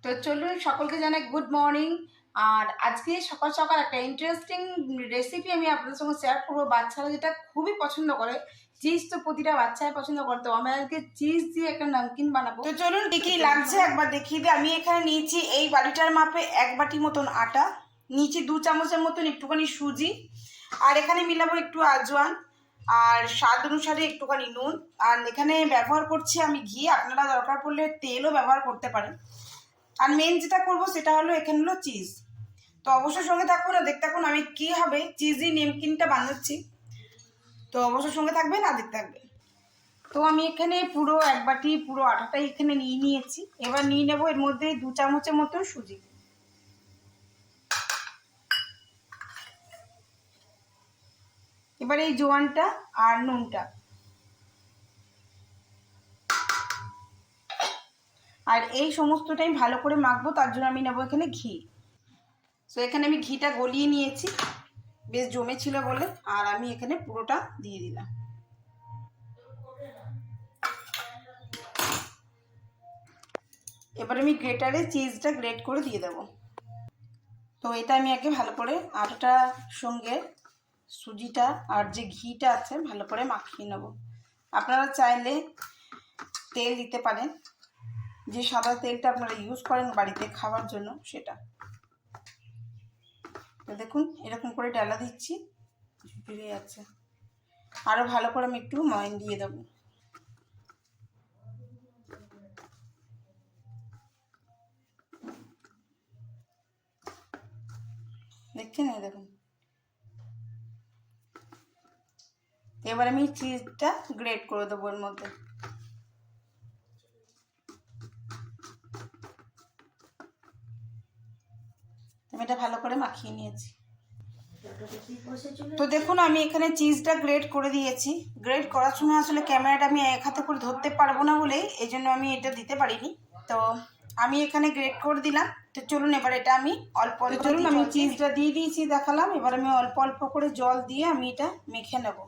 তো চলুন সকলকে জানাই গুড মর্নিং। আর আজকে সকাল সকাল একটা ইন্টারেস্টিং রেসিপি আমি আপনাদের সঙ্গে শেয়ার করবো। বাচ্চারা যেটা খুবই পছন্দ করে, চিজ তো প্রতিটা বাচ্চাই পছন্দ করে, তো আমি আজকে চিজ দিয়ে একটা নামকিন বানাবো। তো চলুন কি কি লাগছে একবার দেখিয়ে দিই। আমি এখানে নিয়েছি এই বাটিটার মাপে 1 বাটি মতন আটা, নিয়েছি 2 চামচের মতন একটুখানি সুজি, আর এখানে মিলাবো একটু আজওয়ান, আর স্বাদ অনুসারে একটুখানি নুন, আর এখানে ব্যবহার করছি আমি ঘি। আপনারা দরকার পড়লে তেলও ব্যবহার করতে পারেন। আর মেন যেটা করবো সেটা হলো এখানে হলো চিজ। তো অবশ্যই সঙ্গে থাকবেন আর দেখতে থাকুন আমি কীভাবে চিজি নিমকিনটা বানাচ্ছি। তো অবশ্যই সঙ্গে থাকবেন আর দেখতে থাকবেন। তো আমি এখানে পুরো 1 বাটি পুরো আটাটাই এখানে নিয়ে নিয়েছি। এবার নিয়ে নেবো এর মধ্যে 2 চামচের মতো সুজি। এবার এই জোয়ানটা আর নুনটা, আর এই সমস্তটাই ভালো করে মাখবো। তার জন্য আমি নেবো এখানে ঘি। তো এখানে আমি ঘিটা গলিয়ে নিয়েছি, বেশ জমে ছিল বলে, আর আমি এখানে পুরোটা দিয়ে দিলাম। এবার আমি গ্রেটারে চিজটা গ্রেট করে দিয়ে দেবো। তো এটা আমি আগে ভালো করে আটাটার সঙ্গে সুজিটা আর যে ঘিটা আছে ভালো করে মাখিয়ে নেব। আপনারা চাইলে তেল দিতে পারেন, যে সাদা তেলটা আপনারা ইউজ করেন বাড়িতে খাওয়ার জন্য সেটা। তো দেখুন এরকম করে ডালা দিচ্ছি, বেরিয়ে যাচ্ছে। আরও ভালো করে আমি একটু ময়ন দিয়ে দেবো। দেখছেন, দেখুন। এবার আমি চিজটা গ্রেট করে দেবো এর মধ্যে। আমি এটা ভালো করে মাখিয়ে নিয়েছি। তো দেখুন আমি এখানে চিজটা গ্রেট করে দিয়েছি। গ্রেট করার সময় আসলে ক্যামেরাটা আমি এক হাতে করে ধরতে পারবো না বলে এই জন্য আমি এটা দিতে পারিনি। তো আমি এখানে গ্রেট করে দিলাম। তো চলুন এবার এটা আমি অল্প অল্প, চলুন আমি চিজটা দিয়ে দিয়েছি দেখালাম। এবার আমি অল্প অল্প করে জল দিয়ে আমি এটা মেখে নেব।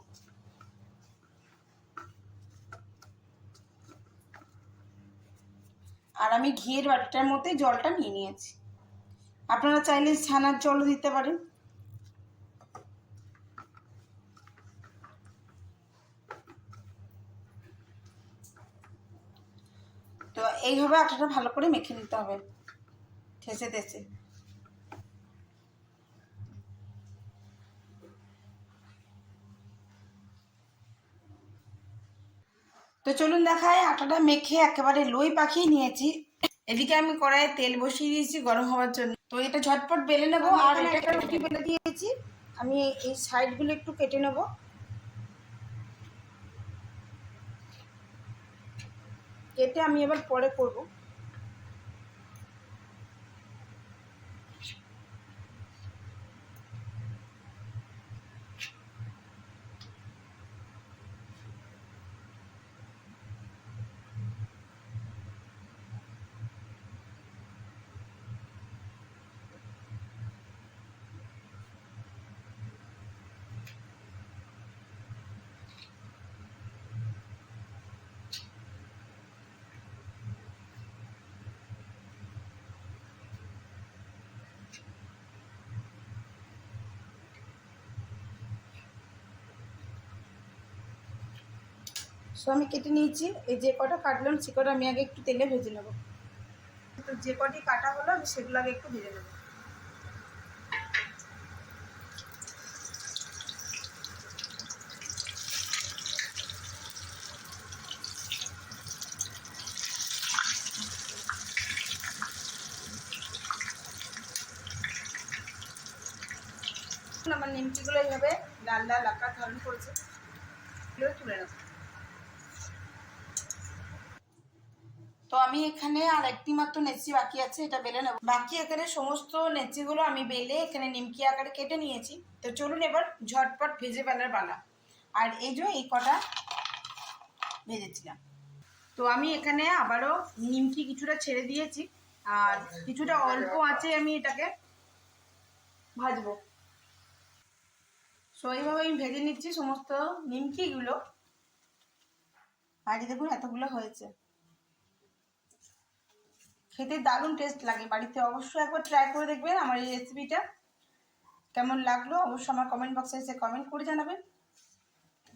আর আমি ঘিয়ের বাটিটার মধ্যে জলটা নিয়ে নিয়েছি। আপনারা চাইলে ছানার জলও দিতে পারেন। তো এইভাবে আটাটা ভালো করে মেখে নিতে হবে ঠেসে ঠেসে। তো চলুন দেখায়, আটাটা মেখে একেবারে লোই পাকিয়ে নিয়েছি। এদিকে আমি কড়াইয়ে তেল বসিয়ে দিয়েছি গরম হওয়ার জন্য। তো এটা ঝটপট বেলে নেবো। আর এটা একটা রুটি বেলে দিয়েছি, আমি এই সাইডগুলো একটু কেটে নেব। কেটে আমি এবার পরে করব। সো আমি কেটে নিয়েছি। এই যে কটা কাটলাম সে কটা আমি আগে একটু তেলে ভেজে নেব। তো যে কটি কাটা হলো আমি সেগুলো আগে একটু ভেজে নেব। আমার নিমকিগুলো এইভাবে লাল লাল আকার ধারণ করেছে, এগুলো তুলে নেব। তো আমি এখানে আর একটি মাত্র নেচি বাকি আছে, এটা বেলে নেব। বাকি এখানে সমস্ত নেচিগুলো আমি বেলে এখানে নিমকি আকারে কেটে নিয়েছি। তো চলুন এবার ঝটপট ভেজে ফেলার পালা। আর এই যে এই কটা ভেজেছিলাম। তো আমি এখানে আবারও নিমকি কিছুটা ছেড়ে দিয়েছি, আর কিছুটা অল্প আঁচে আমি এটাকে ভাজবো। সো এইভাবে আমি ভেজে নিচ্ছি সমস্ত নিমকিগুলো। আর দেখুন এতগুলো হয়েছে। খেতে দারুণ টেস্ট লাগে। বাড়িতে অবশ্যই একবার ট্রাই করে দেখবেন আমার এই রেসিপিটা। কেমন লাগলো অবশ্যই আমার কমেন্ট বক্সে এসে কমেন্ট করে জানাবেন।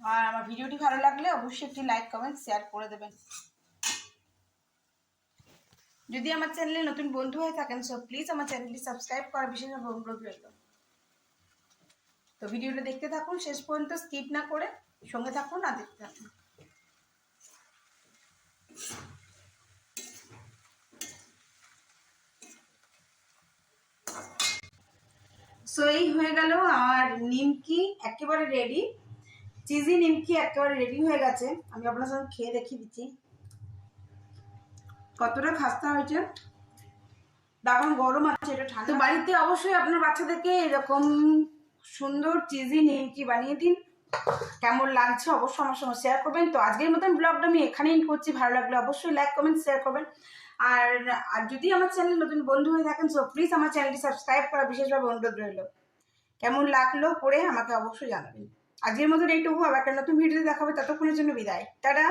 আর আমার ভিডিওটি ভালো লাগলে অবশ্যই একটি লাইক কমেন্ট শেয়ার করে দেবেন। যদি আমার চ্যানেলে নতুন বন্ধু হয়ে থাকেন সো প্লিজ আমার চ্যানেলটি সাবস্ক্রাইব করার বিশেষভাবে অনুরোধ রইল। তো ভিডিওটা দেখতে থাকুন শেষ পর্যন্ত, স্কিপ না করে সঙ্গে থাকুন আর দেখতে থাকুন। সো এই হয়ে গেল আমার নিমকি একেবারে রেডি। চিজি নিমকি একেবারে রেডি হয়ে গেছে। আমি আপনার সঙ্গে খেয়ে দেখিয়ে দিচ্ছি কতটা খাস্তা হয়েছে। দারুণ গরম আছে, এটা ঠান্ডা। তো বাড়িতে অবশ্যই আপনার বাচ্চাদেরকে এরকম সুন্দর চিজি নিমকি বানিয়ে দিন। কেমন লাগছে অবশ্যই আমার সঙ্গে শেয়ার করবেন। তো আজকের মতন ব্লগটা আমি এখানেই করছি। ভালো লাগলে অবশ্যই লাইক কমেন্ট শেয়ার করবেন। আর যদি আমার চ্যানেল নতুন বন্ধু হয়ে থাকেন সো প্লিজ আমার চ্যানেলটি সাবস্ক্রাইব করা বিশেষভাবে অনুরোধ রইল। কেমন লাগলো পড়ে আমাকে অবশ্যই জানাবেন। আজকের মতন এইটুকু, আবার একটা নতুন ভিডিওতে দেখা হবে। ততক্ষণের জন্য বিদায়, টাটা।